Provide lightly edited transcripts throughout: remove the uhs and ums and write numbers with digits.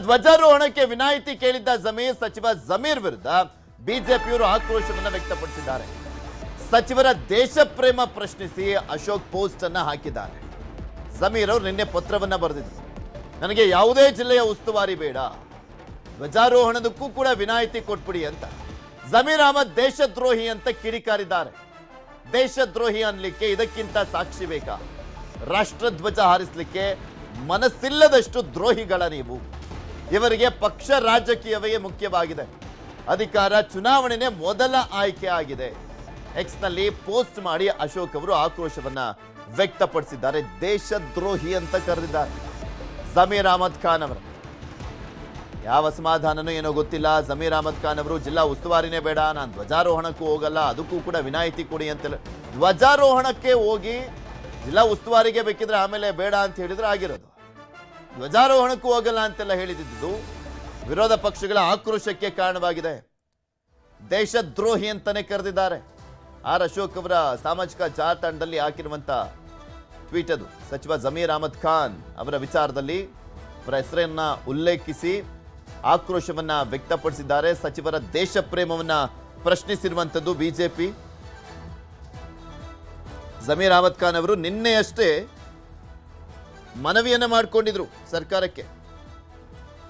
ಧ್ವಜಾರೋಹಣಕ್ಕೆ ವಿನಾಯಿತಿ ಕೇಳಿದ್ದ ಸಚಿವ ಜಮೀರ್ ವಿರುದ್ಧ ಬಿಜೆಪಿಯವರು ಆಕ್ರೋಶವನ್ನ ವ್ಯಕ್ತಪಡಿಸಿದ್ದಾರೆ. ಸಚಿವರ ದೇಶ ಪ್ರೇಮ ಪ್ರಶ್ನಿಸಿ ಅಶೋಕ್ ಪೋಸ್ಟ್ ಅನ್ನ ಹಾಕಿದ್ದಾರೆ. ಜಮೀರ್ ಅವರು ನಿನ್ನೆ ಪತ್ರವನ್ನ ಬರೆದಿದ್ರು, ನನಗೆ ಯಾವುದೇ ಜಿಲ್ಲೆಯ ಉಸ್ತುವಾರಿ ಬೇಡ, ಧ್ವಜಾರೋಹಣದಕ್ಕೂ ಕೂಡ ವಿನಾಯಿತಿ ಕೊಟ್ಬಿಡಿ ಅಂತ. ಜಮೀರ್ ಅಹಮದ್ ದೇಶದ್ರೋಹಿ ಅಂತ ಕಿಡಿಕಾರಿದ್ದಾರೆ. ದೇಶದ್ರೋಹಿ ಅನ್ಲಿಕ್ಕೆ ಇದಕ್ಕಿಂತ ಸಾಕ್ಷಿ ಬೇಕಾ? ರಾಷ್ಟ್ರಧ್ವಜ ಹಾರಿಸಲಿಕ್ಕೆ ಮನಸ್ಸಿಲ್ಲದಷ್ಟು ದ್ರೋಹಿಗಳ ನೀವು. ಇವರಿಗೆ ಪಕ್ಷ ರಾಜಕೀಯವೇ ಮುಖ್ಯವಾಗಿದೆ, ಅಧಿಕಾರ ಚುನಾವಣೆನೇ ಮೊದಲ ಆಯ್ಕೆ ಆಗಿದೆ. ಎಕ್ಸ್ ನಲ್ಲಿ ಪೋಸ್ಟ್ ಮಾಡಿ ಅಶೋಕ್ ಅವರು ಆಕ್ರೋಶವನ್ನ ವ್ಯಕ್ತಪಡಿಸಿದ್ದಾರೆ. ದೇಶದ್ರೋಹಿ ಅಂತ ಕರೆದಿದ್ದಾರೆ ಜಮೀರ್ ಅಹಮದ್ ಖಾನ್ ಅವರು. ಯಾವ ಅಸಮಾಧಾನನೂ ಏನೋ ಗೊತ್ತಿಲ್ಲ. ಜಮೀರ್ ಅಹಮದ್ ಖಾನ್ ಅವರು ಜಿಲ್ಲಾ ಉಸ್ತುವಾರಿನೇ ಬೇಡ, ನಾನು ಧ್ವಜಾರೋಹಣಕ್ಕೂ ಹೋಗಲ್ಲ, ಅದಕ್ಕೂ ಕೂಡ ವಿನಾಯಿತಿ ಕೊಡಿ ಅಂತೆಲ್ಲ. ಧ್ವಜಾರೋಹಣಕ್ಕೆ ಹೋಗಿ ಜಿಲ್ಲಾ ಉಸ್ತುವಾರಿಗೆ ಬೇಕಿದ್ರೆ ಆಮೇಲೆ ಬೇಡ ಅಂತ ಹೇಳಿದ್ರೆ ಆಗಿರೋದು. ಧ್ವಜಾರೋಹಣಕ್ಕೂ ಹೋಗಲ್ಲ ಅಂತೆಲ್ಲ ಹೇಳಿದ್ದು ವಿರೋಧ ಪಕ್ಷಗಳ ಆಕ್ರೋಶಕ್ಕೆ ಕಾರಣವಾಗಿದೆ. ದೇಶದ್ರೋಹಿ ಅಂತಾನೆ ಕರೆದಿದ್ದಾರೆ. ಆರ್ ಅಶೋಕ್ ಅವರ ಸಾಮಾಜಿಕ ಜಾಲತಾಣದಲ್ಲಿ ಹಾಕಿರುವಂತ ಟ್ವೀಟ್ ಅದು. ಸಚಿವ ಜಮೀರ್ ಅಹಮದ್ ಖಾನ್ ಅವರ ವಿಚಾರದಲ್ಲಿ ಅವರ ಹೆಸರನ್ನ ಉಲ್ಲೇಖಿಸಿ ಆಕ್ರೋಶವನ್ನ ವ್ಯಕ್ತಪಡಿಸಿದ್ದಾರೆ. ಸಚಿವರ ದೇಶ ಪ್ರೇಮವನ್ನ ಪ್ರಶ್ನಿಸಿರುವಂತದ್ದು ಬಿಜೆಪಿ. ಜಮೀರ್ ಅಹಮದ್ ಖಾನ್ ಅವರು ನಿನ್ನೆಯಷ್ಟೇ ಮನವಿಯನ್ನ ಮಾಡಿಕೊಂಡಿದ್ರು ಸರ್ಕಾರಕ್ಕೆ.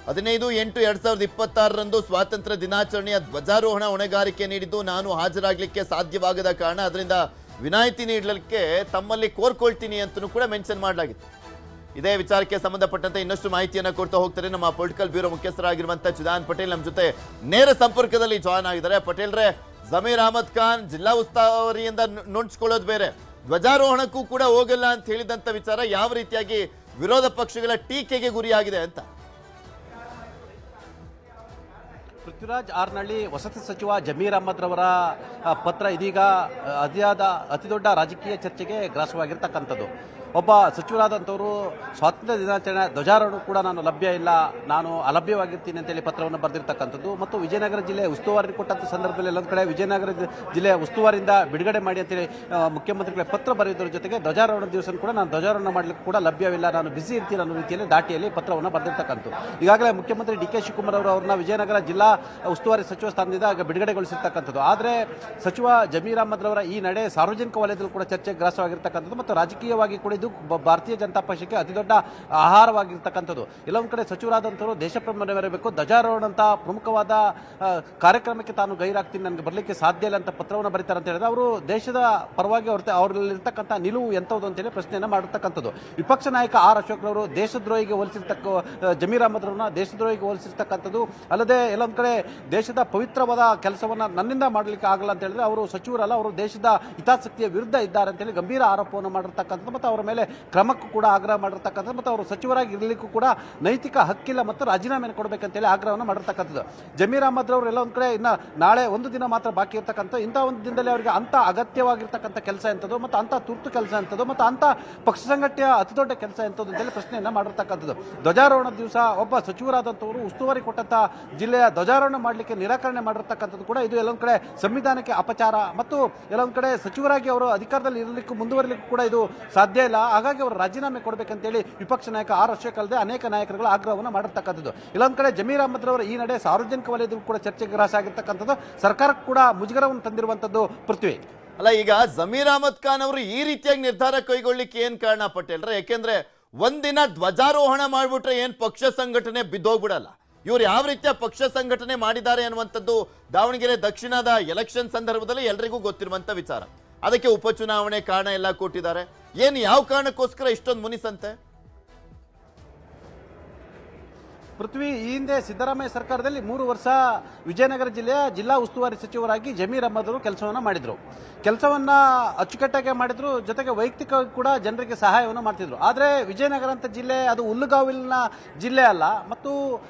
15/8/2026 ಸ್ವಾತಂತ್ರ್ಯ ದಿನಾಚರಣೆಯ ಧ್ವಜಾರೋಹಣ ಹೊಣೆಗಾರಿಕೆ ನೀಡಿದ್ದು ನಾನು ಹಾಜರಾಗಲಿಕ್ಕೆ ಸಾಧ್ಯವಾಗದ ಕಾರಣ ಅದರಿಂದ ವಿನಾಯಿತಿ ನೀಡಲಿಕ್ಕೆ ತಮ್ಮಲ್ಲಿ ಕೋರ್ಕೊಳ್ತೀನಿ ಅಂತಲೂ ಕೂಡ ಮೆನ್ಷನ್ ಮಾಡಲಾಗಿತ್ತು. ಇದೇ ವಿಚಾರಕ್ಕೆ ಸಂಬಂಧಪಟ್ಟಂತೆ ಇನ್ನಷ್ಟು ಮಾಹಿತಿಯನ್ನು ಕೊಡ್ತಾ ಹೋಗ್ತಾರೆ ನಮ್ಮ ಪೊಲಿಟಿಕಲ್ ಬ್ಯೂರೋ ಮುಖ್ಯಸ್ಥರಾಗಿರುವಂತಹ ಚಿದಾನ್ ಪಟೇಲ್ ನಮ್ಮ ಜೊತೆ ನೇರ ಸಂಪರ್ಕದಲ್ಲಿ ಜಾಯ್ನ್ ಆಗಿದ್ದಾರೆ. ಪಟೇಲ್ರೇ, ಜಮೀರ್ ಅಹಮದ್ ಖಾನ್ ಜಿಲ್ಲಾ ಉಸ್ತುವಾರಿಯಿಂದ ನುಣುಚಿಕೊಳ್ಳೋದು ಬೇರೆ, ಧ್ವಜಾರೋಹಣಕ್ಕೂ ಕೂಡ ಹೋಗಲ್ಲ ಅಂತ ಹೇಳಿದಂತ ವಿಚಾರ ಯಾವ ರೀತಿಯಾಗಿ ವಿರೋಧ ಪಕ್ಷಗಳ ಟೀಕೆಗೆ ಗುರಿಯಾಗಿದೆ ಅಂತ? ಪೃಥ್ವಿರಾಜ್ ಆರ್ನಳ್ಳಿ ವಸತಿ ಸಚಿವ ಜಮೀರ್ ಅಹಮದ್ ರವರ ಪತ್ರ ಇದೀಗ ಅತಿದೊಡ್ಡ ರಾಜಕೀಯ ಚರ್ಚೆಗೆ ಗ್ರಾಸವಾಗಿರ್ತಕ್ಕಂಥದ್ದು. ಒಬ್ಬ ಸಚಿವರಾದಂಥವರು ಸ್ವಾತಂತ್ರ್ಯ ದಿನಾಚರಣೆ ಧ್ವಜಾರೋಹಣ ಕೂಡ ನಾನು ಲಭ್ಯ ಇಲ್ಲ, ನಾನು ಅಲಭ್ಯವಾಗಿರ್ತೀನಿ ಅಂತೇಳಿ ಪತ್ರವನ್ನು ಬರೆದಿರ್ತಕ್ಕಂಥದ್ದು. ಮತ್ತು ವಿಜಯನಗರ ಜಿಲ್ಲೆ ಉಸ್ತುವಾರಿ ಕೊಟ್ಟಂಥ ಸಂದರ್ಭದಲ್ಲಿ ಎಲ್ಲೊಂದು ಕಡೆ ವಿಜಯನಗರ ಜಿಲ್ಲೆಯ ಉಸ್ತುವಾರಿಯಿಂದ ಬಿಡುಗಡೆ ಮಾಡಿ ಅಂತೇಳಿ ಮುಖ್ಯಮಂತ್ರಿಗಳ ಪತ್ರ ಬರೆಯೋದ್ರ ಜೊತೆಗೆ ಧ್ವಜಾರೋಹಣ ದಿವಸ ಕೂಡ ನಾನು ಧ್ವಜಾರೋಹಣ ಮಾಡಲಿಕ್ಕೆ ಕೂಡ ಲಭ್ಯವಿಲ್ಲ, ನಾನು ಬಿಸಿ ಇರ್ತೀನಿ ಅನ್ನೋ ರೀತಿಯಲ್ಲಿ ದಾಟಿಯಲ್ಲಿ ಪತ್ರವನ್ನು ಬರೆದಿರ್ತಕ್ಕಂಥದ್ದು. ಈಗಾಗಲೇ ಮುಖ್ಯಮಂತ್ರಿ ಡಿ ಕೆ ಶಿವಕುಮಾರ್ ಅವರು ಅವ್ರನ್ನ ವಿಜಯನಗರ ಜಿಲ್ಲಾ ಉಸ್ತುವಾರಿ ಸಚಿವ ಸ್ಥಾನದಿಂದ ಬಿಡುಗಡೆಗೊಳಿಸಿರ್ತಕ್ಕಂಥದ್ದು. ಆದರೆ ಸಚಿವ ಜಮೀರ್ ಅಹಮದ್ ರವರ ಈ ನಡೆ ಸಾರ್ವಜನಿಕ ವಲಯದಲ್ಲೂ ಕೂಡ ಚರ್ಚೆಗೆ ಗ್ರಾಸವಾಗಿರ್ತಕ್ಕಂಥದ್ದು ಮತ್ತು ರಾಜಕೀಯವಾಗಿ ಕೂಡ ಇದು ಭಾರತೀಯ ಜನತಾ ಪಕ್ಷಕ್ಕೆ ಅತಿದೊಡ್ಡ ಆಹಾರವಾಗಿರ್ತಕ್ಕಂಥದ್ದು. ಎಲ್ಲೊಂದು ಕಡೆ ಸಚಿವರಾದಂಥವರು ದೇಶಪ್ರೇಮ ಮೆರೆಯಬೇಕು, ಧ್ವಜಾರೋಹಣ ಅಂತ ಪ್ರಮುಖವಾದ ಕಾರ್ಯಕ್ರಮಕ್ಕೆ ತಾನು ಗೈರಾಗ್ತೀನಿ, ನನಗೆ ಬರಲಿಕ್ಕೆ ಸಾಧ್ಯ ಇಲ್ಲ ಅಂತ ಪತ್ರವನ್ನು ಬರೀತಾರೆ ಅಂತ ಹೇಳಿದ್ರೆ ಅವರು ದೇಶದ ಪರವಾಗಿ ಅವರಲ್ಲಿರ್ತಕ್ಕಂಥ ನಿಲುವು ಎಂಥದ್ದು ಅಂತೇಳಿ ಪ್ರಶ್ನೆಯನ್ನು ಮಾಡಿರ್ತಕ್ಕಂಥದ್ದು. ವಿಪಕ್ಷ ನಾಯಕ ಆರ್ ಅಶೋಕ್ ರವರು ದೇಶದ್ರೋಹಿಗೆ ಜಮೀರ್ ಅಹಮದ್ ರವರನ್ನ ದೇಶದ್ರೋಹಿಗೆ ಹೋಲಿಸಿರ್ತಕ್ಕಂಥದ್ದು. ಅಲ್ಲದೆ ಎಲ್ಲೊಂದು ಕಡೆ ದೇಶದ ಪವಿತ್ರವಾದ ಕೆಲಸವನ್ನು ನನ್ನಿಂದ ಮಾಡಲಿಕ್ಕೆ ಆಗಲ್ಲ ಅಂತ ಹೇಳಿದ್ರೆ ಅವರು ಸಚಿವರಲ್ಲ, ಅವರು ದೇಶದ ಹಿತಾಸಕ್ತಿಯ ವಿರುದ್ಧ ಇದ್ದಾರೆ ಅಂತೇಳಿ ಗಂಭೀರ ಆರೋಪವನ್ನು ಮಾಡಿರ್ತಕ್ಕಂಥದ್ದು ಮತ್ತು ಅವರ ಮೇಲೆ ಕ್ರಮಕ್ಕೂ ಕೂಡ ಆಗ್ರಹ ಮಾಡಿರ್ತಕ್ಕಂಥದ್ದು ಮತ್ತು ಅವರು ಸಚಿವರಾಗಿ ಇರಲಿಕ್ಕೂ ಕೂಡ ನೈತಿಕ ಹಕ್ಕಿಲ್ಲ ಮತ್ತು ರಾಜೀನಾಮೆ ಕೊಡಬೇಕಂತೇಳಿ ಆಗ್ರಹವನ್ನು ಮಾಡಿರ್ತಕ್ಕಂಥದ್ದು. ಜಮೀರ್ ಅಹಮದ್ ರವರು ಎಲ್ಲ ಒಂದು ಕಡೆ ಇನ್ನು ನಾಳೆ ಒಂದು ದಿನ ಮಾತ್ರ ಬಾಕಿ ಇರ್ತಕ್ಕಂಥ ಇಂಥ ಒಂದು ದಿನದಲ್ಲಿ ಅವರಿಗೆ ಅಂಥ ಅಗತ್ಯವಾಗಿರ್ತಕ್ಕಂಥ ಕೆಲಸ ಎಂಥದ್ದು ಮತ್ತು ಅಂಥ ತುರ್ತು ಕೆಲಸ ಎಂಥದ್ದು ಮತ್ತು ಅಂಥ ಪಕ್ಷ ಸಂಘಟನೆಯ ಅತಿ ದೊಡ್ಡ ಕೆಲಸ ಎಂಥದ್ದು ಅಂತೇಳಿ ಪ್ರಶ್ನೆಯನ್ನು ಮಾಡಿರ್ತಕ್ಕಂಥದ್ದು. ಧ್ವಜಾರೋಹಣ ದಿವಸ ಒಬ್ಬ ಸಚಿವರಾದಂಥವರು ಉಸ್ತುವಾರಿ ಕೊಟ್ಟಂಥ ಜಿಲ್ಲೆಯ ಧ್ವಜಾರೋಹಣ ಮಾಡಲಿಕ್ಕೆ ನಿರಾಕರಣೆ ಮಾಡಿರ್ತಕ್ಕಂಥದ್ದು ಕೂಡ ಇದು ಎಲ್ಲೊಂದು ಕಡೆ ಸಂವಿಧಾನಕ್ಕೆ ಅಪಚಾರ ಮತ್ತು ಎಲ್ಲೊಂದು ಕಡೆ ಸಚಿವರಾಗಿ ಅವರು ಅಧಿಕಾರದಲ್ಲಿ ಇರಲಿಕ್ಕೂ ಮುಂದುವರಲಿಕ್ಕೂ ಕೂಡ ಇದು ಸಾಧ್ಯ ಇಲ್ಲ. ಹಾಗಾಗಿ ಅವರು ರಾಜೀನಾಮೆ ಕೊಡಬೇಕಂತೇಳಿ ವಿಪಕ್ಷ ನಾಯಕ ಆರ್ ಅಶೋಕ್ ಅಲ್ಲದೆ ಅನೇಕ ನಾಯಕರುಗಳು ಆಗ್ರಹವನ್ನು ಮಾಡಿರ್ತಕ್ಕಂಥದ್ದು. ಇಲ್ಲೊಂದು ಕಡೆ ಜಮೀರ್ ಅಹಮದ್ ರವರ ಈ ನಡೆ ಸಾರ್ವಜನಿಕ ವಲಯದಲ್ಲೂ ಕೂಡ ಚರ್ಚೆಗೆ ಗ್ರಾಸ ಆಗಿರ್ತಕ್ಕಂಥದ್ದು, ಸರ್ಕಾರಕ್ಕೆ ಕೂಡ ಮುಜುಗರವನ್ನು ತಂದಿರುವಂತದ್ದು. ಪೃಥ್ವಿ, ಅಲ್ಲ, ಈಗ ಜಮೀರ್ ಅಹಮದ್ ಖಾನ್ ಅವರು ಈ ರೀತಿಯಾಗಿ ನಿರ್ಧಾರ ಕೈಗೊಳ್ಳಿಕ್ಕೆ ಏನ್ ಕಾರಣ ಪಟೇಲ್ರೆ? ಯಾಕೆಂದ್ರೆ ಒಂದಿನ ಧ್ವಜಾರೋಹಣ ಮಾಡ್ಬಿಟ್ರೆ ಏನ್ ಪಕ್ಷ ಸಂಘಟನೆ ಬಿದ್ದೋಗ್ಬಿಡಲ್ಲ. ಇವ್ರು ಯಾವ ರೀತಿಯ ಪಕ್ಷ ಸಂಘಟನೆ ಮಾಡಿದ್ದಾರೆ ಅನ್ನುವಂಥದ್ದು ದಾವಣಗೆರೆ ದಕ್ಷಿಣದ ಎಲೆಕ್ಷನ್ ಸಂದರ್ಭದಲ್ಲಿ ಎಲ್ರಿಗೂ ಗೊತ್ತಿರುವಂತ ವಿಚಾರ. ಅದಕ್ಕೆ ಉಪಚುನಾವಣೆ ಕಾರಣ ಎಲ್ಲ ಕೊಟ್ಟಿದ್ದಾರೆ. ಏನು ಯಾವ ಕಾರಣಕ್ಕೋಸ್ಕರ ಇಷ್ಟೊಂದು ಮುನಿಸಂತೆ? ಪೃಥ್ವಿ, ಈ ಹಿಂದೆ ಸಿದ್ದರಾಮಯ್ಯ ಸರ್ಕಾರದಲ್ಲಿ 3 ವರ್ಷ ವಿಜಯನಗರ ಜಿಲ್ಲೆಯ ಜಿಲ್ಲಾ ಉಸ್ತುವಾರಿ ಸಚಿವರಾಗಿ ಜಮೀರ್ ಅಹಮದ್ ಅವರು ಕೆಲಸವನ್ನು ಮಾಡಿದ್ರು. ಕೆಲಸವನ್ನ ಅಚ್ಚುಕಟ್ಟಾಗಿ ಮಾಡಿದ್ರು, ಜೊತೆಗೆ ವೈಯಕ್ತಿಕವಾಗಿ ಕೂಡ ಜನರಿಗೆ ಸಹಾಯವನ್ನು ಮಾಡ್ತಿದ್ರು. ಆದರೆ ವಿಜಯನಗರ ಅಂತ ಜಿಲ್ಲೆ ಅದು ಹುಲ್ಲುಗಾವಲಿನ ಜಿಲ್ಲೆ ಅಲ್ಲ ಮತ್ತು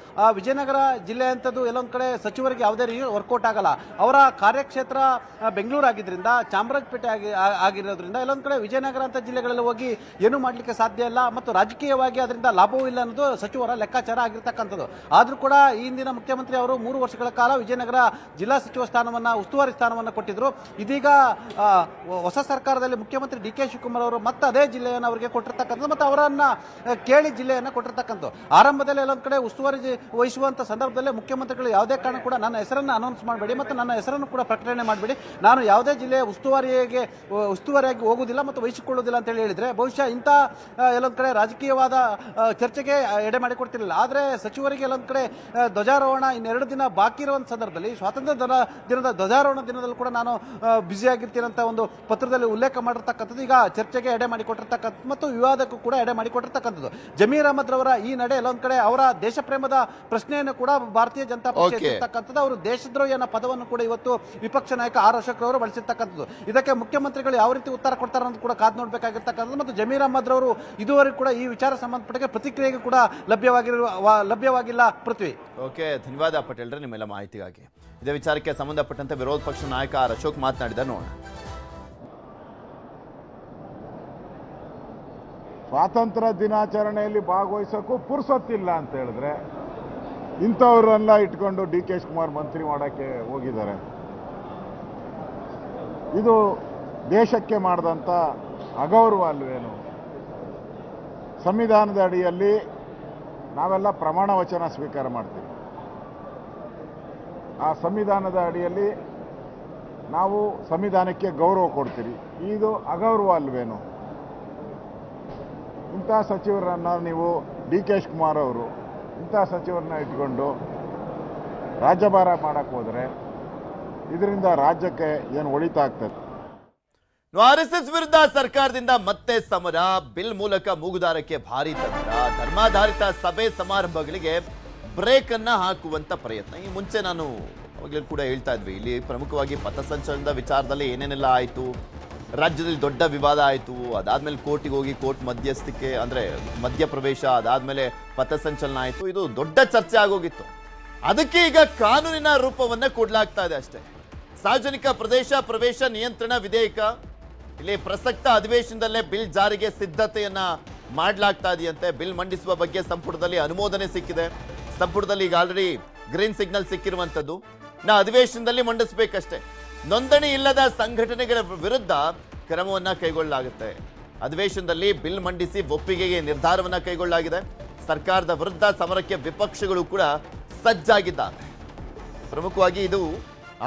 ವಿಜಯನಗರ ಜಿಲ್ಲೆ ಅಂತದ್ದು ಎಲ್ಲೊಂದು ಕಡೆ ಸಚಿವರಿಗೆ ಯಾವುದೇ ರೀತಿ ವರ್ಕೌಟ್ ಆಗಲ್ಲ. ಅವರ ಕಾರ್ಯಕ್ಷೇತ್ರ ಬೆಂಗಳೂರು ಆಗಿದ್ರಿಂದ, ಚಾಮರಾಜಪೇಟೆ ಆಗಿರೋದ್ರಿಂದ ಎಲ್ಲೊಂದು ಕಡೆ ವಿಜಯನಗರ ಅಂತ ಜಿಲ್ಲೆಗಳಲ್ಲಿ ಹೋಗಿ ಏನು ಮಾಡಲಿಕ್ಕೆ ಸಾಧ್ಯ ಇಲ್ಲ ಮತ್ತು ರಾಜಕೀಯವಾಗಿ ಅದರಿಂದ ಲಾಭವೂ ಇಲ್ಲ ಅನ್ನೋದು ಸಚಿವರ ಲೆಕ್ಕಾಚಾರ ಆಗಿರ್ತಕ್ಕಂಥ ಇರ್ತಕ್ಕಂಥದ್ದು. ಆದರೂ ಕೂಡ ಈ ಹಿಂದಿನ ಮುಖ್ಯಮಂತ್ರಿ ಅವರು 3 ವರ್ಷಗಳ ಕಾಲ ವಿಜಯನಗರ ಜಿಲ್ಲಾ ಸಚಿವ ಸ್ಥಾನವನ್ನು, ಉಸ್ತುವಾರಿ ಸ್ಥಾನವನ್ನು ಕೊಟ್ಟಿದ್ರು. ಇದೀಗ ಹೊಸ ಸರ್ಕಾರದಲ್ಲಿ ಮುಖ್ಯಮಂತ್ರಿ ಡಿ ಕೆ ಶಿವಕುಮಾರ್ ಅವರು ಮತ್ತೆ ಅದೇ ಜಿಲ್ಲೆಯನ್ನು ಅವರಿಗೆ ಕೊಟ್ಟಿರ್ತಕ್ಕಂಥದ್ದು ಮತ್ತು ಅವರನ್ನ ಕೇಳಿ ಜಿಲ್ಲೆಯನ್ನು ಕೊಟ್ಟಿರ್ತಕ್ಕಂಥದ್ದು. ಆರಂಭದಲ್ಲಿ ಎಲ್ಲೊಂದು ಕಡೆ ಉಸ್ತುವಾರಿ ವಹಿಸುವಂಥ ಸಂದರ್ಭದಲ್ಲೇ ಮುಖ್ಯಮಂತ್ರಿಗಳು ಯಾವುದೇ ಕಾರಣ ಕೂಡ ನನ್ನ ಹೆಸರನ್ನು ಅನೌನ್ಸ್ ಮಾಡಬೇಡಿ ಮತ್ತು ನನ್ನ ಹೆಸರನ್ನು ಕೂಡ ಪ್ರಕಟಣೆ ಮಾಡಬೇಡಿ, ನಾನು ಯಾವುದೇ ಜಿಲ್ಲೆಯ ಉಸ್ತುವಾರಿಯಾಗಿ ಹೋಗುವುದಿಲ್ಲ ಮತ್ತು ವಹಿಸಿಕೊಳ್ಳುವುದಿಲ್ಲ ಅಂತ ಹೇಳಿದ್ರೆ ಬಹುಶಃ ಇಂಥ ಎಲ್ಲೊಂದು ಕಡೆ ರಾಜಕೀಯವಾದ ಚರ್ಚೆಗೆ ಎಡೆ ಮಾಡಿಕೊಡ್ತಿರಲಿಲ್ಲ. ಆದರೆ ಸಚಿವರಿಗೆ ಎಲ್ಲೊಂದು ಕಡೆ ಧ್ವಜಾರೋಹಣ ಇನ್ನೆರಡು ದಿನ ಬಾಕಿ ಇರುವಂಥ ಸಂದರ್ಭದಲ್ಲಿ ಸ್ವಾತಂತ್ರ್ಯ ದಿನದ ಧ್ವಜಾರೋಹಣ ದಿನದಲ್ಲೂ ಕೂಡ ನಾನು ಬ್ಯುಸಿಯಾಗಿರ್ತೀನಿ ಅಂತ ಒಂದು ಪತ್ರದಲ್ಲಿ ಉಲ್ಲೇಖ ಮಾಡಿರ್ತಕ್ಕಂಥದ್ದು ಈಗ ಚರ್ಚೆಗೆ ಎಡೆ ಮಾಡಿಕೊಟ್ಟಿರ್ತಕ್ಕಂಥದ್ದು ಮತ್ತು ವಿವಾದಕ್ಕೂ ಕೂಡ ಎಡೆ ಮಾಡಿಕೊಟ್ಟಿರ್ತಕ್ಕಂಥದ್ದು. ಜಮೀರ್ ಅಹಮದ್ ರವರ ಈ ನಡೆ ಎಲ್ಲೊಂದು ಕಡೆ ಅವರ ದೇಶ ಪ್ರೇಮದ ಪ್ರಶ್ನೆಯನ್ನು ಕೂಡ ಭಾರತೀಯ ಜನತಾ ಪಕ್ಷ ಎತ್ತಿರ್ತಕ್ಕಂಥದ್ದು. ಅವರು ದೇಶದ್ರೋಹಿ ಅನ್ನೋ ಪದವನ್ನು ಕೂಡ ಇವತ್ತು ವಿಪಕ್ಷ ನಾಯಕ ಆರ್ ಅಶೋಕ್ ಅವರು ಬಳಸಿರ್ತಕ್ಕಂಥದ್ದು. ಇದಕ್ಕೆ ಮುಖ್ಯಮಂತ್ರಿಗಳು ಯಾವ ರೀತಿ ಉತ್ತರ ಕೊಡ್ತಾರೆ ಅನ್ನೋದು ಕೂಡ ಕಾದು ನೋಡಬೇಕಾಗಿರ್ತಕ್ಕಂಥದ್ದು. ಮತ್ತು ಜಮೀರ್ ಅಹಮದ್ ರವರು ಇದುವರೆಗೂ ಕೂಡ ಈ ವಿಚಾರ ಸಂಬಂಧಪಟ್ಟ ಪ್ರತಿಕ್ರಿಯೆಗೆ ಕೂಡ ಲಭ್ಯವಾಗಿಲ್ಲ. ಪೃಥ್ವಿ. ಓಕೆ, ಧನ್ಯವಾದ ಪಟೇಲ್ರೆ ನಿಮ್ಮೆಲ್ಲ ಮಾಹಿತಿಗಾಗಿ. ಇದೇ ವಿಚಾರಕ್ಕೆ ಸಂಬಂಧಪಟ್ಟಂತೆ ವಿರೋಧ ಪಕ್ಷ ನಾಯಕ ಆರ್ ಅಶೋಕ್ ಮಾತನಾಡಿದ ನೋಡೋಣ. ಸ್ವಾತಂತ್ರ್ಯ ದಿನಾಚರಣೆಯಲ್ಲಿ ಭಾಗವಹಿಸೋಕ್ಕೂ ಪುರ್ಸೊತ್ತಿಲ್ಲ ಅಂತ ಹೇಳಿದ್ರೆ ಇಂಥವರೆಲ್ಲ ಇಟ್ಕೊಂಡು ಡಿ ಕೆ ಶಿವಕುಮಾರ್ ಮಂತ್ರಿ ಮಾಡೋಕ್ಕೆ ಹೋಗಿದ್ದಾರೆ. ಇದು ದೇಶಕ್ಕೆ ಮಾಡಿದಂಥ ಅಗೌರವ ಅಲ್ವೇನು? ಸಂವಿಧಾನದ ಅಡಿಯಲ್ಲಿ ನಾವೆಲ್ಲ ಪ್ರಮಾಣ ವಚನ ಸ್ವೀಕಾರ ಮಾಡ್ತೀವಿ. ಆ ಸಂವಿಧಾನದ ಅಡಿಯಲ್ಲಿ ನಾವು ಸಂವಿಧಾನಕ್ಕೆ ಗೌರವ ಕೊಡ್ತೀರಿ. ಇದು ಅಗೌರವ ಅಲ್ವೇನು? ಇಂಥ ಸಚಿವರನ್ನ ನೀವು ಡಿ ಕೆ ಶಿವಕುಮಾರ್ ಅವರು ಇಂಥ ಸಚಿವರನ್ನ ಇಟ್ಕೊಂಡು ರಾಜ್ಯಭಾರ ಮಾಡಕ್ಕೆ ಹೋದರೆ ಇದರಿಂದ ರಾಜ್ಯಕ್ಕೆ ಏನು ಒಳಿತಾ ಆಗ್ತದೆ? RSS ವಿರುದ್ಧ ಸರ್ಕಾರದಿಂದ ಮತ್ತೆ ಸಮರ, ಬಿಲ್ ಮೂಲಕ ಮೂಗುದಾರಕ್ಕೆ ಭಾರಿ ತಂತ್ರ, ಧರ್ಮಾಧಾರಿತ ಸಭೆ ಸಮಾರಂಭಗಳಿಗೆ ಬ್ರೇಕ್ ಅನ್ನ ಹಾಕುವಂತ ಪ್ರಯತ್ನ. ಈ ಮುಂಚೆ ನಾನು ಅವಾಗಲೂ ಕೂಡ ಹೇಳ್ತಾ ಇದ್ವಿ, ಇಲ್ಲಿ ಪ್ರಮುಖವಾಗಿ ಪಥಸಂಚಲನದ ವಿಚಾರದಲ್ಲಿ ಏನೇನೆಲ್ಲ ಆಯಿತು, ರಾಜ್ಯದಲ್ಲಿ ದೊಡ್ಡ ವಿವಾದ ಆಯಿತು, ಅದಾದ್ಮೇಲೆ ಕೋರ್ಟಿಗೆ ಹೋಗಿ ಕೋರ್ಟ್ ಮಧ್ಯಸ್ಥಿಕೆ ಅಂದರೆ ಮಧ್ಯಪ್ರವೇಶ, ಅದಾದ್ಮೇಲೆ ಪಥಸಂಚಲನ ಆಯಿತು, ಇದು ದೊಡ್ಡ ಚರ್ಚೆ ಆಗೋಗಿತ್ತು. ಅದಕ್ಕೆ ಈಗ ಕಾನೂನಿನ ರೂಪವನ್ನ ಕೊಡ್ಲಾಗ್ತಾ ಇದೆ ಅಷ್ಟೇ. ಸಾರ್ವಜನಿಕ ಪ್ರವೇಶ ನಿಯಂತ್ರಣ ವಿಧೇಯಕ, ಇಲ್ಲಿ ಪ್ರಸಕ್ತ ಅಧಿವೇಶನದಲ್ಲೇ ಬಿಲ್ ಜಾರಿಗೆ ಸಿದ್ಧತೆಯನ್ನ ಮಾಡಲಾಗ್ತಾ ಇದೆಯಂತೆ. ಬಿಲ್ ಮಂಡಿಸುವ ಬಗ್ಗೆ ಸಂಪುಟದಲ್ಲಿ ಅನುಮೋದನೆ ಸಿಕ್ಕಿದೆ. ಸಂಪುಟದಲ್ಲಿ ಈಗ ಆಲ್ರೆಡಿ ಗ್ರೀನ್ ಸಿಗ್ನಲ್ ಸಿಕ್ಕಿರುವಂತದ್ದು. ಅಧಿವೇಶನದಲ್ಲಿ ಮಂಡಿಸಬೇಕಷ್ಟೇ. ನೋಂದಣಿ ಇಲ್ಲದ ಸಂಘಟನೆಗಳ ವಿರುದ್ಧ ಕ್ರಮವನ್ನ ಕೈಗೊಳ್ಳಲಾಗುತ್ತೆ. ಅಧಿವೇಶನದಲ್ಲಿ ಬಿಲ್ ಮಂಡಿಸಿ ಒಪ್ಪಿಗೆಗೆ ನಿರ್ಧಾರವನ್ನ ಕೈಗೊಳ್ಳಲಾಗಿದೆ. ಸರ್ಕಾರದ ವಿರುದ್ಧ ಸಮರಕ್ಕೆ ವಿಪಕ್ಷಗಳು ಕೂಡ ಸಜ್ಜಾಗಿದ್ದಾರೆ. ಪ್ರಮುಖವಾಗಿ ಇದು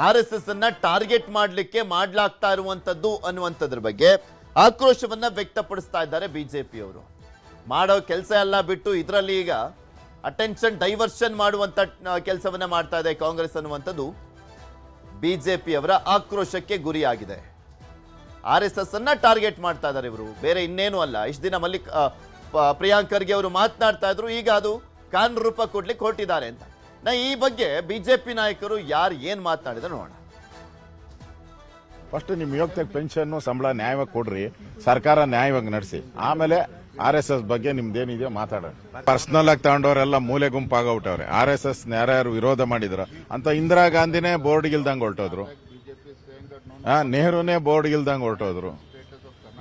RSS ಅನ್ನ ಟಾರ್ಗೆಟ್ ಮಾಡಲಿಕ್ಕೆ ಮಾಡಲಾಗ್ತಾ ಇರುವಂತದ್ದು ಅನ್ನುವಂಥದ್ರ ಬಗ್ಗೆ ಆಕ್ರೋಶವನ್ನ ವ್ಯಕ್ತಪಡಿಸ್ತಾ ಇದ್ದಾರೆ ಬಿಜೆಪಿಯವರು. ಮಾಡೋ ಕೆಲಸ ಎಲ್ಲ ಬಿಟ್ಟು ಇದರಲ್ಲಿ ಈಗ ಅಟೆನ್ಷನ್ ಡೈವರ್ಷನ್ ಮಾಡುವಂತ ಕೆಲಸವನ್ನ ಮಾಡ್ತಾ ಇದೆ ಕಾಂಗ್ರೆಸ್ ಅನ್ನುವಂಥದ್ದು ಬಿಜೆಪಿಯವರ ಆಕ್ರೋಶಕ್ಕೆ ಗುರಿಯಾಗಿದೆ. RSS ಅನ್ನ ಟಾರ್ಗೆಟ್ ಮಾಡ್ತಾ ಇದ್ದಾರೆ ಇವರು, ಬೇರೆ ಇನ್ನೇನು ಅಲ್ಲ. ಇಷ್ಟು ದಿನ ಪ್ರಿಯಾಂಕ್ ಖರ್ಗೆ ಅವರು ಮಾತನಾಡ್ತಾ ಇದ್ರು, ಈಗ ಅದು ಕಾನೂನು ರೂಪ ಕೊಡ್ಲಿಕ್ಕೆ ಹೊರಟಿದ್ದಾರೆ ಅಂತ. ಈ ಬಗ್ಗೆ ಬಿಜೆಪಿ ನಾಯಕರು ಯಾರು ಏನ್ ಮಾತನಾಡಿದ್ರೆ ನೋಡೋಣ. ಫಸ್ಟ್ ನಿಮ್ಮ ಯೋಗ್ಯತೆಗೆ ಪೆನ್ಷನ್ ಸಂಬಳ ನ್ಯಾಯವಾಗಿ ಕೊಡ್ರಿ, ಸರ್ಕಾರ ನ್ಯಾಯವಾಗಿ ನಡೆಸಿ, ಆಮೇಲೆ RSS ಬಗ್ಗೆ ನಿಮ್ದೇನಿದೆಯೋ ಮಾತಾಡೋಣ. ಪರ್ಸನಲ್ ಆಗಿ ತಗೊಂಡವರೆಲ್ಲ ಮೂಲೆ ಗುಂಪಾಗೋಗ್ಬಿಟ್ಟವ್ರೆ. RSS ಯಾರ್ಯಾರು ವಿರೋಧ ಮಾಡಿದ್ರ ಅಂತ ಇಂದಿರಾ ಗಾಂಧಿನೇ ಬೋರ್ಡ್ಗಿಲ್ದಂಗೆ ಹೊರಟೋದ್ರು, ನೆಹರುನೇ ಬೋರ್ಡ್ಗಿಲ್ದಂಗೆ ಹೊರಟೋದ್ರು,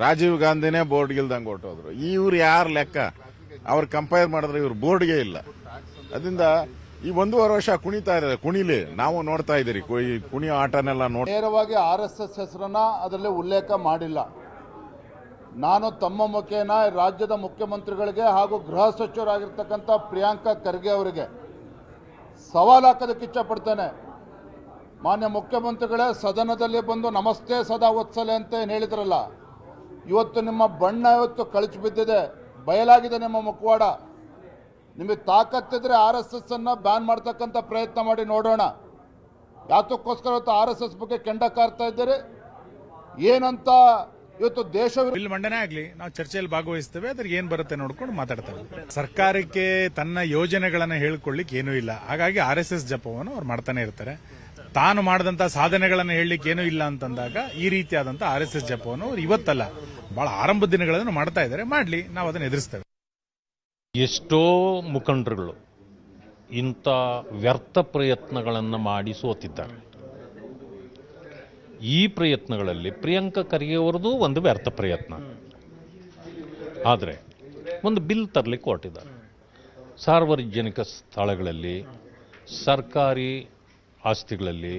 ರಾಜೀವ್ ಗಾಂಧಿನೇ ಬೋರ್ಡ್ಗಿಲ್ದಂಗೆ ಹೊರಟೋದ್ರು. ಇವ್ರು ಯಾರು ಲೆಕ್ಕ? ಅವ್ರು ಕಂಪೇರ್ ಮಾಡಿದ್ರೆ ಇವ್ರು ಬೋರ್ಡ್ಗೆ ಇಲ್ಲ. ಅದರಿಂದ ಈ 1.5 ವರ್ಷ ಕುಣಿತಾ ಇದ್ದಾರೆ, ಕುಣಿಲಿ, ನಾವು ನೋಡ್ತಾ ಇದ್ದೀರಿ ಕುಣಿಯೋ ಆಟನೆಲ್ಲ ನೋಡಿ. ನೇರವಾಗಿ RSS ಹೆಸರನ್ನ ಅದರಲ್ಲಿ ಉಲ್ಲೇಖ ಮಾಡಿಲ್ಲ. ನಾನು ತಮ್ಮ ಮುಖೇನ ರಾಜ್ಯದ ಮುಖ್ಯಮಂತ್ರಿಗಳಿಗೆ ಹಾಗೂ ಗೃಹ ಸಚಿವರಾಗಿರ್ತಕ್ಕಂಥ ಪ್ರಿಯಾಂಕ ಖರ್ಗೆ ಅವರಿಗೆ ಸವಾಲು ಹಾಕೋದಕ್ಕೆ ಇಚ್ಛಪಡ್ತೇನೆ. ಮಾನ್ಯ ಮುಖ್ಯಮಂತ್ರಿಗಳೇ, ಸದನದಲ್ಲಿ ಬಂದು ನಮಸ್ತೆ ಸದಾ ವತ್ಸಲೆ ಅಂತ ಏನು ಹೇಳಿದ್ರಲ್ಲ, ಇವತ್ತು ನಿಮ್ಮ ಬಣ್ಣ ಇವತ್ತು ಕಳಚಿ ಬಿದ್ದಿದೆ, ಬಯಲಾಗಿದೆ ನಿಮ್ಮ ಮುಖವಾಡ. ನಿಮಗೆ ತಾಕತ್ತಿದ್ರೆ RSS ಅನ್ನ ಬ್ಯಾನ್ ಮಾಡ್ತಕ್ಕಂಥ ಪ್ರಯತ್ನ ಮಾಡಿ ನೋಡೋಣ. ಯಾತಕ್ಕೋಸ್ಕರ ಇವತ್ತು RSS ಬಗ್ಗೆ ಕೆಂಡ ಕಾರ್ತಾ ಇದ್ದೀರಿ ಏನಂತ? ಇವತ್ತು ದೇಶ ಬಿಲ್ ಮಂಡನೆ ಆಗ್ಲಿ, ನಾವು ಚರ್ಚೆಯಲ್ಲಿ ಭಾಗವಹಿಸ್ತೇವೆ, ಅದ್ರಿಗೆ ಏನ್ ಬರುತ್ತೆ ನೋಡ್ಕೊಂಡು ಮಾತಾಡ್ತೇವೆ. ಸರ್ಕಾರಕ್ಕೆ ತನ್ನ ಯೋಜನೆಗಳನ್ನ ಹೇಳ್ಕೊಳ್ಳಿಕ್ಕೆ ಏನೂ ಇಲ್ಲ, ಹಾಗಾಗಿ RSS ಜಪವನ್ನು ಅವ್ರು ಮಾಡ್ತಾನೆ ಇರ್ತಾರೆ. ತಾನು ಮಾಡಿದಂತ ಸಾಧನೆಗಳನ್ನ ಹೇಳಲಿಕ್ಕೆ ಏನೂ ಇಲ್ಲ ಅಂತಂದಾಗ ಈ ರೀತಿಯಾದಂತ RSS ಜಪವನ್ನು ಅವ್ರು ಇವತ್ತಲ್ಲ, ಬಹಳ ಆರಂಭದ ದಿನಗಳನ್ನು ಮಾಡ್ತಾ ಇದ್ದಾರೆ. ಮಾಡ್ಲಿ, ನಾವು ಅದನ್ನ ಎದುರಿಸ್ತೇವೆ. ಎಷ್ಟೋ ಮುಖಂಡರುಗಳು ಇಂಥ ವ್ಯರ್ಥ ಪ್ರಯತ್ನಗಳನ್ನು ಮಾಡಿ ಸೋತಿದ್ದಾರೆ. ಈ ಪ್ರಯತ್ನಗಳಲ್ಲಿ ಪ್ರಿಯಾಂಕ ಖರ್ಗೆ ಅವರದು ಒಂದು ವ್ಯರ್ಥ ಪ್ರಯತ್ನ. ಆದರೆ ಒಂದು ಬಿಲ್ ತರಲಿಕ್ಕೆ ಹೊರಟಿದ್ದಾರೆ. ಸಾರ್ವಜನಿಕ ಸ್ಥಳಗಳಲ್ಲಿ ಸರ್ಕಾರಿ ಆಸ್ತಿಗಳಲ್ಲಿ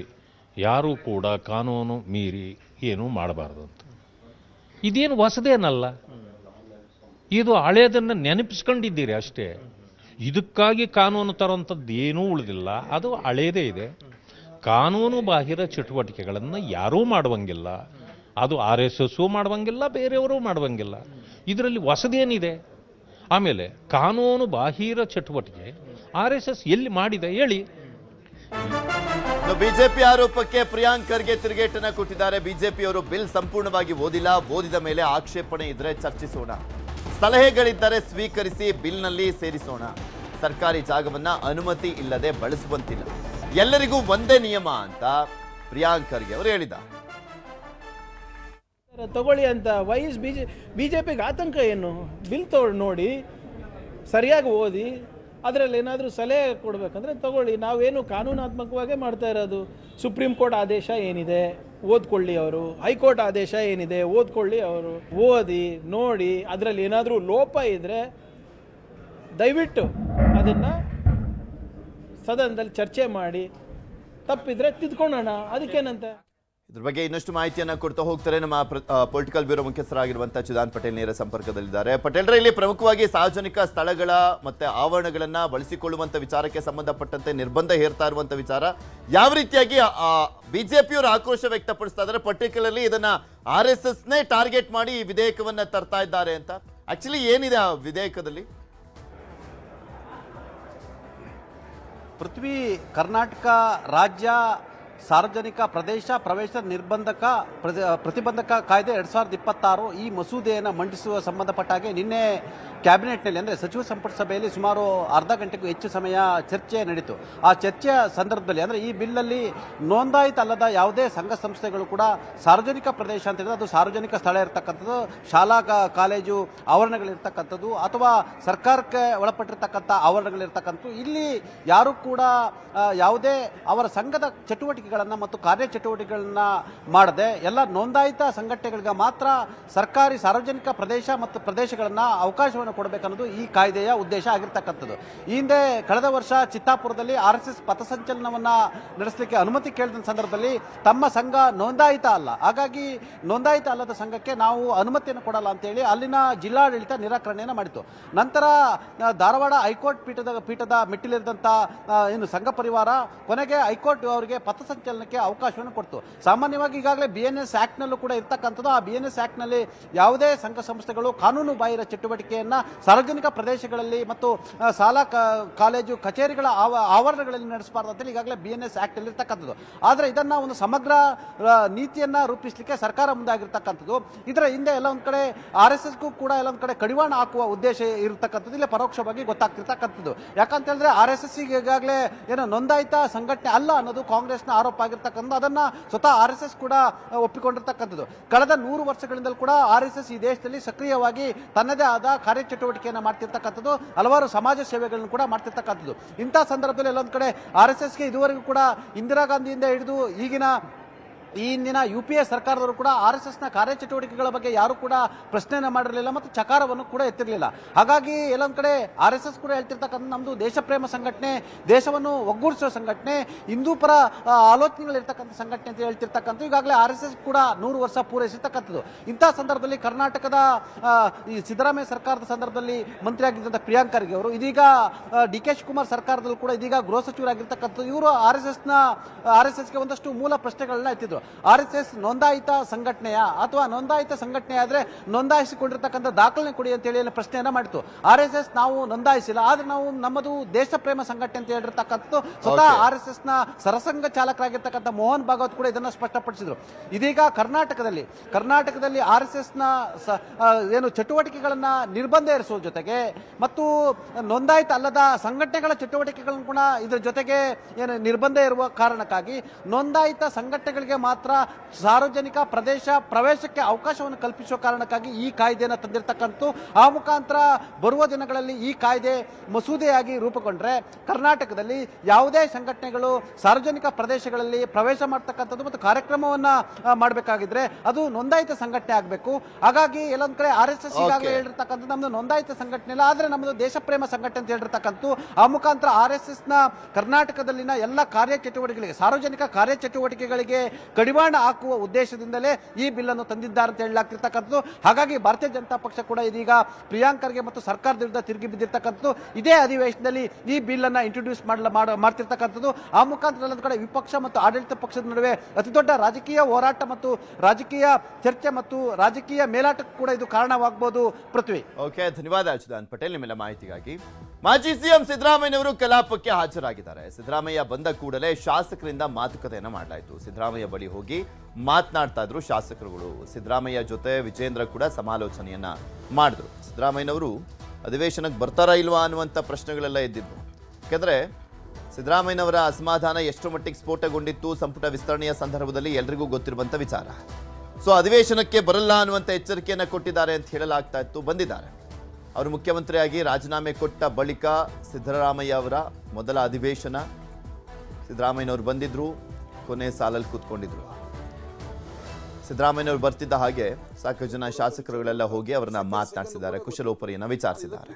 ಯಾರೂ ಕೂಡ ಕಾನೂನು ಮೀರಿ ಏನೂ ಮಾಡಬಾರ್ದು ಅಂತ. ಇದೇನು ಹೊಸದೇನಲ್ಲ, ಇದು ಹಳೆಯದನ್ನು ನೆನಪಿಸ್ಕೊಂಡಿದ್ದೀರಿ ಅಷ್ಟೇ. ಇದಕ್ಕಾಗಿ ಕಾನೂನು ತರುವಂಥದ್ದು ಏನೂ ಉಳಿದಿಲ್ಲ, ಅದು ಹಳೆಯದೇ ಇದೆ. ಕಾನೂನು ಬಾಹಿರ ಚಟುವಟಿಕೆಗಳನ್ನು ಯಾರೂ ಮಾಡುವಂಗಿಲ್ಲ, ಅದು RSS ಮಾಡುವಂಗಿಲ್ಲ, ಬೇರೆಯವರು ಮಾಡುವಂಗಿಲ್ಲ. ಇದರಲ್ಲಿ ಹೊಸದೇನಿದೆ? ಆಮೇಲೆ ಕಾನೂನು ಬಾಹಿರ ಚಟುವಟಿಕೆ RSS ಎಲ್ಲಿ ಮಾಡಿದೆ ಹೇಳಿ? ಬಿಜೆಪಿ ಆರೋಪಕ್ಕೆ ಪ್ರಿಯಾಂಕ್ ಖರ್ಗೆ ತಿರುಗೇಟನ್ನ ಕೊಟ್ಟಿದ್ದಾರೆ. ಬಿಜೆಪಿಯವರು ಬಿಲ್ ಸಂಪೂರ್ಣವಾಗಿ ಓದಿಲ್ಲ, ಓದಿದ ಮೇಲೆ ಆಕ್ಷೇಪಣೆ ಇದ್ರೆ ಚರ್ಚಿಸೋಣ, ಸಲಹೆಗಳಿದ್ದರೆ ಸ್ವೀಕರಿಸಿ ಬಿಲ್ನಲ್ಲಿ ಸೇರಿಸೋಣ, ಸರ್ಕಾರಿ ಜಾಗವನ್ನ ಅನುಮತಿ ಇಲ್ಲದೆ ಬಳಸುವಂತಿಲ್ಲ, ಎಲ್ಲರಿಗೂ ಒಂದೇ ನಿಯಮ ಅಂತ ಪ್ರಿಯಾಂಕ್ ಖರ್ಗೆ ಅವರು ಹೇಳಿದ್ದಾರೆ. ತಗೊಳ್ಳಿ ಅಂತ ವೈಸ್ ಬಿಜೆಪಿಗೆ ಆತಂಕ ಏನು? ಬಿಲ್ ನೋಡಿ ಸರಿಯಾಗಿ ಓದಿ ಅದರಲ್ಲಿ ಏನಾದರೂ ಸಲಹೆ ಕೊಡಬೇಕಂದ್ರೆ ತಗೊಳ್ಳಿ. ನಾವೇನು ಕಾನೂನಾತ್ಮಕವಾಗೇ ಮಾಡ್ತಾ ಇರೋದು. ಸುಪ್ರೀಂ ಕೋರ್ಟ್ ಆದೇಶ ಏನಿದೆ ಓದ್ಕೊಳ್ಳಿ, ಅವರು ಹೈಕೋರ್ಟ್ ಆದೇಶ ಏನಿದೆ ಓದ್ಕೊಳ್ಳಿ, ಅವರು ಓದಿ ನೋಡಿ ಅದರಲ್ಲಿ ಏನಾದರೂ ಲೋಪ ಇದ್ದರೆ ದಯವಿಟ್ಟು ಅದನ್ನು ಸದನದಲ್ಲಿ ಚರ್ಚೆ ಮಾಡಿ, ತಪ್ಪಿದ್ರೆ ತಿದ್ಕೊಳ್ಳೋಣ, ಅದಕ್ಕೇನಂತೆ. ಇದ್ರ ಬಗ್ಗೆ ಇನ್ನಷ್ಟು ಮಾಹಿತಿಯನ್ನ ಕೊಡ್ತಾ ಹೋಗ್ತಾರೆ ನಮ್ಮ ಪೊಲಿಟಿಕಲ್ ಬ್ಯೂರೋ ಮುಖ್ಯಸ್ಥರಾಗಿರುವಂತಹ ಚಿದಾನ್ ಪಟೇಲ್ ನೇರ ಸಂಪರ್ಕದಲ್ಲಿದ್ದಾರೆ. ಪಟೇಲ್ರೆ, ಇಲ್ಲಿ ಪ್ರಮುಖವಾಗಿ ಸಾರ್ವಜನಿಕ ಸ್ಥಳಗಳ ಮತ್ತೆ ಆವರಣಗಳನ್ನ ಬಳಸಿಕೊಳ್ಳುವಂತ ವಿಚಾರಕ್ಕೆ ಸಂಬಂಧಪಟ್ಟಂತೆ ನಿರ್ಬಂಧ ಹೇರ್ತಾ ಇರುವಂತ ವಿಚಾರ ಯಾವ ರೀತಿಯಾಗಿ ಬಿಜೆಪಿಯವರು ಆಕ್ರೋಶ ವ್ಯಕ್ತಪಡಿಸ್ತಾ ಇದ್ದಾರೆ, ಪರ್ಟಿಕ್ಯುಲರ್ಲಿ ಇದನ್ನ RSSನೇ ಟಾರ್ಗೆಟ್ ಮಾಡಿ ಈ ವಿಧೇಯಕವನ್ನ ತರ್ತಾ ಇದ್ದಾರೆ ಅಂತ. ಆಕ್ಚುಲಿ ಏನಿದೆ ಆ ವಿಧೇಯಕದಲ್ಲಿ? ಪೃಥ್ವಿ, ಕರ್ನಾಟಕ ರಾಜ್ಯ ಸಾರ್ವಜನಿಕ ಪ್ರದೇಶ ಪ್ರವೇಶ ಪ್ರತಿಬಂಧಕ ಕಾಯ್ದೆ 2026 ಈ ಮಸೂದೆಯನ್ನು ಮಂಡಿಸುವ ಸಂಬಂಧಪಟ್ಟಾಗೆ ನಿನ್ನೆ ಕ್ಯಾಬಿನೆಟ್ನಲ್ಲಿ ಅಂದರೆ ಸಚಿವ ಸಂಪುಟ ಸಭೆಯಲ್ಲಿ ಸುಮಾರು ಅರ್ಧ ಗಂಟೆಗೂ ಹೆಚ್ಚು ಸಮಯ ಚರ್ಚೆ ನಡೀತು. ಆ ಚರ್ಚೆಯ ಸಂದರ್ಭದಲ್ಲಿ ಅಂದರೆ ಈ ಬಿಲ್ಲಲ್ಲಿ ನೋಂದಾಯಿತ ಅಲ್ಲದ ಯಾವುದೇ ಸಂಘ ಸಂಸ್ಥೆಗಳು ಕೂಡ ಸಾರ್ವಜನಿಕ ಪ್ರದೇಶ ಅಂತ ಹೇಳಿದ್ರೆ ಅದು ಸಾರ್ವಜನಿಕ ಸ್ಥಳ ಇರತಕ್ಕಂಥದ್ದು, ಶಾಲಾ ಕಾಲೇಜು ಆವರಣಗಳಿರ್ತಕ್ಕಂಥದ್ದು ಅಥವಾ ಸರ್ಕಾರಕ್ಕೆ ಒಳಪಟ್ಟಿರ್ತಕ್ಕಂಥ ಆವರಣಗಳಿರ್ತಕ್ಕಂಥದ್ದು, ಇಲ್ಲಿ ಯಾರು ಕೂಡ ಯಾವುದೇ ಅವರ ಸಂಘದ ಚಟುವಟಿಕೆಗಳನ್ನು ಮತ್ತು ಕಾರ್ಯಚಟುವಟಿಕೆಗಳನ್ನು ಮಾಡದೆ ಎಲ್ಲ ನೋಂದಾಯಿತ ಸಂಘಟನೆಗಳಿಗೆ ಮಾತ್ರ ಸರ್ಕಾರಿ ಸಾರ್ವಜನಿಕ ಪ್ರದೇಶ ಮತ್ತು ಪ್ರದೇಶಗಳನ್ನು ಅವಕಾಶವನ್ನು ಕೊಡಬೇಕನ್ನೋದು ಈ ಕಾಯ್ದೆಯ ಉದ್ದೇಶ ಆಗಿರ್ತಕ್ಕಂಥದ್ದು. ಈ ಹಿಂದೆ ಕಳೆದ ವರ್ಷ ಚಿತ್ತಾಪುರದಲ್ಲಿ RSS ಪಥಸಂಚಲನವನ್ನು ನಡೆಸಲಿಕ್ಕೆ ಅನುಮತಿ ಕೇಳಿದ ಸಂದರ್ಭದಲ್ಲಿ ತಮ್ಮ ಸಂಘ ನೋಂದಾಯಿತ ಅಲ್ಲ, ಹಾಗಾಗಿ ನೋಂದಾಯಿತ ಅಲ್ಲದ ಸಂಘಕ್ಕೆ ನಾವು ಅನುಮತಿಯನ್ನು ಕೊಡಲ್ಲ ಅಂತೇಳಿ ಅಲ್ಲಿನ ಜಿಲ್ಲಾಡಳಿತ ನಿರಾಕರಣೆಯನ್ನು ಮಾಡಿತು. ನಂತರ ಧಾರವಾಡ ಹೈಕೋರ್ಟ್ ಪೀಠದ ಮೆಟ್ಟಿಲಿರಿದಂಥ ಏನು ಸಂಘ ಪರಿವಾರ ಕೊನೆಗೆ ಹೈಕೋರ್ಟ್ ಅವರಿಗೆ ಪಥಸಂಚಲನಕ್ಕೆ ಅವಕಾಶವನ್ನು ಕೊಡ್ತು. ಸಾಮಾನ್ಯವಾಗಿ ಈಗಾಗಲೇ BNS ಆಕ್ಟ್ನಲ್ಲೂ ಕೂಡ ಇರ್ತಕ್ಕಂಥದ್ದು. ಆ BNS ಆಕ್ಟ್ನಲ್ಲಿ ಯಾವುದೇ ಸಂಘ ಸಂಸ್ಥೆಗಳು ಕಾನೂನು ಬಾಹಿರ ಚಟುವಟಿಕೆಯನ್ನು ಸಾರ್ವಜನಿಕ ಪ್ರದೇಶಗಳಲ್ಲಿ ಮತ್ತು ಶಾಲಾ ಕಾಲೇಜು ಕಚೇರಿಗಳ ಆವರಣಗಳಲ್ಲಿ ನಡೆಸಬಾರ್ದು ಅಂತೇಳಿ ಈಗಾಗಲೇ BNS ಆಕ್ಟ್ ಅಲ್ಲಿ ಇರ್ತಕ್ಕಂಥದ್ದು. ಆದರೆ ಇದನ್ನ ಒಂದು ಸಮಗ್ರ ನೀತಿಯನ್ನ ರೂಪಿಸಲಿಕ್ಕೆ ಸರ್ಕಾರ ಮುಂದಾಗಿರ್ತಕ್ಕಂಥದ್ದು. ಇದರ ಹಿಂದೆ ಎಲ್ಲ ಒಂದ್ ಕಡೆ RSSಗೂ ಕೂಡ ಎಲ್ಲ ಒಂದ್ ಕಡೆ ಕಡಿವಾಣ ಹಾಕುವ ಉದ್ದೇಶ ಇರತಕ್ಕಂಥದ್ದು ಇಲ್ಲಿ ಪರೋಕ್ಷವಾಗಿ ಗೊತ್ತಾಗ್ತಿರ್ತಕ್ಕಂಥದ್ದು. ಯಾಕಂತ ಹೇಳಿದ್ರೆ RSS ಈಗಾಗಲೇ ಏನೋ ನೋಂದಾಯಿತ ಸಂಘಟನೆ ಅಲ್ಲ ಅನ್ನೋದು ಕಾಂಗ್ರೆಸ್ನ ಆರೋಪ ಆಗಿರ್ತಕ್ಕಂಥದ್ದು. ಅದನ್ನ ಸ್ವತಃ RSS ಕೂಡ ಒಪ್ಪಿಕೊಂಡಿರ್ತಕ್ಕಂಥದ್ದು. ಕಳೆದ 100 ವರ್ಷಗಳಿಂದಲೂ ಕೂಡ RSS ಈ ದೇಶದಲ್ಲಿ ಸಕ್ರಿಯವಾಗಿ ತನ್ನದೇ ಆದ ಕಾರ್ಯಚಟುವಟಿಕೆಯನ್ನು ಮಾಡ್ತಿರ್ತಕ್ಕಂಥದ್ದು, ಹಲವಾರು ಸಮಾಜ ಸೇವೆಗಳನ್ನು ಕೂಡ ಮಾಡ್ತಿರ್ತಕ್ಕಂಥದ್ದು. ಇಂಥ ಸಂದರ್ಭದಲ್ಲಿ ಎಲ್ಲೊಂದು ಕಡೆ RSSಗೆ ಇದುವರೆಗೂ ಕೂಡ ಇಂದಿರಾ ಗಾಂಧಿಯಿಂದ ಹಿಡಿದು ಈ ಹಿಂದಿನ UPA ಸರ್ಕಾರದವರು ಕೂಡ RSSನ ಕಾರ್ಯಚಟುವಟಿಕೆಗಳ ಬಗ್ಗೆ ಯಾರು ಕೂಡ ಪ್ರಶ್ನೆಯನ್ನು ಮಾಡಿರಲಿಲ್ಲ ಮತ್ತು ಚಕಾರವನ್ನು ಕೂಡ ಎತ್ತಿರಲಿಲ್ಲ. ಹಾಗಾಗಿ ಎಲ್ಲೊಂದು ಕಡೆ RSS ಕೂಡ ಹೇಳ್ತಿರ್ತಕ್ಕಂಥ ನಮ್ಮದು ದೇಶಪ್ರೇಮ ಸಂಘಟನೆ, ದೇಶವನ್ನು ಒಗ್ಗೂಡಿಸುವ ಸಂಘಟನೆ, ಹಿಂದೂ ಪರ ಆಲೋಚನೆಗಳಿರ್ತಕ್ಕಂಥ ಸಂಘಟನೆ ಅಂತ ಹೇಳ್ತಿರ್ತಕ್ಕಂಥ ಈಗಾಗಲೇ RSS ಕೂಡ 100 ವರ್ಷ ಪೂರೈಸಿರ್ತಕ್ಕಂಥದ್ದು. ಇಂಥ ಸಂದರ್ಭದಲ್ಲಿ ಕರ್ನಾಟಕದ ಈ ಸಿದ್ದರಾಮಯ್ಯ ಸರ್ಕಾರದ ಸಂದರ್ಭದಲ್ಲಿ ಮಂತ್ರಿಯಾಗಿದ್ದಂಥ ಪ್ರಿಯಾಂಕ್ ಖರ್ಗೆ ಅವರು ಇದೀಗ DK ಶಿವಕುಮಾರ್ ಸರ್ಕಾರದಲ್ಲೂ ಕೂಡ ಇದೀಗ ಗೃಹ ಸಚಿವರಾಗಿರ್ತಕ್ಕಂಥದ್ದು. ಇವರು RSSಗೆ ಒಂದಷ್ಟು ಮೂಲ ಪ್ರಶ್ನೆಗಳನ್ನ ಎತ್ತಿದ್ರು. RSS ನೋಂದಾಯಿತ ಸಂಘಟನೆಯ ಅಥವಾ ನೋಂದಾಯಿತ ಸಂಘಟನೆ ಆದ್ರೆ ನೋಂದಾಯಿಸಿಕೊಂಡಿರ್ತಕ್ಕಂಥ ದಾಖಲೆ ಕೊಡಿ ಅಂತ ಹೇಳಿ ಪ್ರಶ್ನೆಯನ್ನ ಮಾಡಿತು. RSS ನಾವು ನೋಂದಾಯಿಸಿಲ್ಲ, ಆದ್ರೆ ನಾವು ನಮ್ಮದು ದೇಶ ಪ್ರೇಮ ಸಂಘಟನೆ ಅಂತ ಹೇಳಿರ್ತಕ್ಕಂಥದ್ದು ಸ್ವತಃ RSSನ ಸರಸಂಘ ಚಾಲಕರಾಗಿರ್ತಕ್ಕಂಥ ಮೋಹನ್ ಭಾಗವತ್ ಕೂಡ ಇದನ್ನ ಸ್ಪಷ್ಟಪಡಿಸಿದ್ರು. ಇದೀಗ ಕರ್ನಾಟಕದಲ್ಲಿ RSSನ ಏನು ಚಟುವಟಿಕೆಗಳನ್ನ ನಿರ್ಬಂಧ ಇರಿಸುವ ಜೊತೆಗೆ ಮತ್ತು ನೋಂದಾಯಿತ ಅಲ್ಲದ ಸಂಘಟನೆಗಳ ಚಟುವಟಿಕೆಗಳನ್ನು ಕೂಡ ಇದರ ಜೊತೆಗೆ ಏನು ನಿರ್ಬಂಧ ಇರುವ ಕಾರಣಕ್ಕಾಗಿ ನೋಂದಾಯಿತ ಸಂಘಟನೆಗಳಿಗೆ ಮಾತ್ರ ಸಾರ್ವಜನಿಕ ಪ್ರವೇಶಕ್ಕೆ ಅವಕಾಶವನ್ನು ಕಲ್ಪಿಸುವ ಕಾರಣಕ್ಕಾಗಿ ಈ ಕಾಯ್ದೆಯನ್ನು ತಂದಿರತಕ್ಕಂಥ ಆ ಮುಖಾಂತರ ಬರುವ ದಿನಗಳಲ್ಲಿ ಈ ಕಾಯ್ದೆ ಮಸೂದೆಯಾಗಿ ರೂಪುಗೊಂಡ್ರೆ ಕರ್ನಾಟಕದಲ್ಲಿ ಯಾವುದೇ ಸಂಘಟನೆಗಳು ಸಾರ್ವಜನಿಕ ಪ್ರದೇಶಗಳಲ್ಲಿ ಪ್ರವೇಶ ಮಾಡ್ತಕ್ಕಂಥದ್ದು ಮತ್ತು ಕಾರ್ಯಕ್ರಮವನ್ನ ಮಾಡಬೇಕಾಗಿದ್ರೆ ಅದು ನೋಂದಾಯಿತ ಸಂಘಟನೆ ಆಗಬೇಕು. ಹಾಗಾಗಿ ಎಲ್ಲೊಂದ್ ಕಡೆ RSS ಈಗಾಗಲೇ ಹೇಳಿರ್ತಕ್ಕಂಥ ನಮ್ದು ನೋಂದಾಯಿತ ಸಂಘಟನೆ ಇಲ್ಲ, ಆದ್ರೆ ನಮ್ಮದು ದೇಶಪ್ರೇಮ ಸಂಘಟನೆ ಅಂತ ಹೇಳಿರ್ತಕ್ಕಂಥ ಆ ಮುಖಾಂತರ RSS ನ ಕರ್ನಾಟಕದಲ್ಲಿನ ಎಲ್ಲ ಕಾರ್ಯಚಟುವಟಿಕೆಗಳಿಗೆ ಸಾರ್ವಜನಿಕ ಕಾರ್ಯಚಟುವಟಿಕೆಗಳಿಗೆ ಕಡಿವಾಣ ಹಾಕುವ ಉದ್ದೇಶದಿಂದಲೇ ಈ ಬಿಲ್ ಅನ್ನು ತಂದಿದ್ದಾರೆ ಅಂತ ಹೇಳಲಾಗ್ತಿರ್ತಕ್ಕಂಥದ್ದು. ಹಾಗಾಗಿ ಭಾರತೀಯ ಜನತಾ ಪಕ್ಷ ಕೂಡ ಇದೀಗ ಪ್ರಿಯಾಂಕ್ ಖರ್ಗೆ ಮತ್ತು ಸರ್ಕಾರದ ವಿರುದ್ಧ ತಿರುಗಿ ಬಿದ್ದಿರ್ತಕ್ಕಂಥದ್ದು. ಇದೇ ಅಧಿವೇಶನದಲ್ಲಿ ಈ ಬಿಲ್ ಅನ್ನ ಇಂಟ್ರೊಡ್ಯೂಸ್ ಮಾಡ್ತಿರ್ತಕ್ಕಂಥದ್ದು. ಆ ಮುಖಾಂತರ ಎಲ್ಲ ಕಡೆ ವಿಪಕ್ಷ ಮತ್ತು ಆಡಳಿತ ಪಕ್ಷದ ನಡುವೆ ಅತಿ ದೊಡ್ಡ ರಾಜಕೀಯ ಹೋರಾಟ ಮತ್ತು ರಾಜಕೀಯ ಚರ್ಚೆ ಮತ್ತು ರಾಜಕೀಯ ಮೇಲಾಟಕ್ಕೆ ಕೂಡ ಇದು ಕಾರಣವಾಗಬಹುದು. ಪೃಥ್ವಿ. ಓಕೆ, ಧನ್ಯವಾದ ಅಚ್ಯುತಾನಂದ್ ಪಟೇಲ್ ನಿಮ್ಮೆಲ್ಲ ಮಾಹಿತಿಗಾಗಿ. ಮಾಜಿ ಸಿಎಂ ಸಿದ್ದರಾಮಯ್ಯನವರು ಕಲಾಪಕ್ಕೆ ಹಾಜರಾಗಿದ್ದಾರೆ. ಸಿದ್ದರಾಮಯ್ಯ ಬಂದ ಕೂಡಲೇ ಶಾಸಕರಿಂದ ಮಾತುಕತೆಯನ್ನು ಮಾಡಲಾಯಿತು. ಸಿದ್ದರಾಮಯ್ಯ ಬಳಿ ಹೋಗಿ ಮಾತನಾಡ್ತಾ ಇದ್ರು ಶಾಸಕರುಗಳು. ಸಿದ್ದರಾಮಯ್ಯ ಜೊತೆ ವಿಜೇಂದ್ರ ಕೂಡ ಸಮಾಲೋಚನೆಯನ್ನ ಮಾಡಿದ್ರು. ಸಿದ್ದರಾಮಯ್ಯನವರು ಅಧಿವೇಶನಕ್ಕೆ ಬರ್ತಾರಾ ಇಲ್ವಾ ಅನ್ನುವಂಥ ಪ್ರಶ್ನೆಗಳೆಲ್ಲ ಎದ್ದಿದ್ವು. ಯಾಕಂದ್ರೆ ಸಿದ್ದರಾಮಯ್ಯನವರ ಅಸಮಾಧಾನ ಎಷ್ಟು ಮಟ್ಟಿಗೆ ಸ್ಫೋಟಗೊಂಡಿತ್ತು ಸಂಪುಟ ವಿಸ್ತರಣೆಯ ಸಂದರ್ಭದಲ್ಲಿ ಎಲ್ರಿಗೂ ಗೊತ್ತಿರುವಂತ ವಿಚಾರ. ಸೊ ಅಧಿವೇಶನಕ್ಕೆ ಬರಲ್ಲ ಅನ್ನುವಂಥ ಎಚ್ಚರಿಕೆಯನ್ನ ಕೊಟ್ಟಿದ್ದಾರೆ ಅಂತ ಹೇಳಲಾಗ್ತಾ ಇತ್ತು. ಬಂದಿದ್ದಾರೆ. ಅವರು ಮುಖ್ಯಮಂತ್ರಿಯಾಗಿ ರಾಜೀನಾಮೆ ಕೊಟ್ಟ ಬಳಿಕ ಸಿದ್ದರಾಮಯ್ಯ ಅವರ ಮೊದಲ ಅಧಿವೇಶನ. ಸಿದ್ದರಾಮಯ್ಯನವರು ಬಂದಿದ್ರು, ಕೊನೆ ಸಾಲಲ್ಲಿ ಕೂತ್ಕೊಂಡಿದ್ರು. ಸಿದ್ದರಾಮಯ್ಯನವರು ಬರ್ತಿದ್ದ ಹಾಗೆ ಸಾಕಷ್ಟು ಜನ ಶಾಸಕರುಗಳೆಲ್ಲ ಹೋಗಿ ಅವರನ್ನ ಮಾತನಾಡಿಸಿದ್ದಾರೆ, ಕುಶಲೋಪರಿಯನ್ನ ವಿಚಾರಿಸಿದ್ದಾರೆ.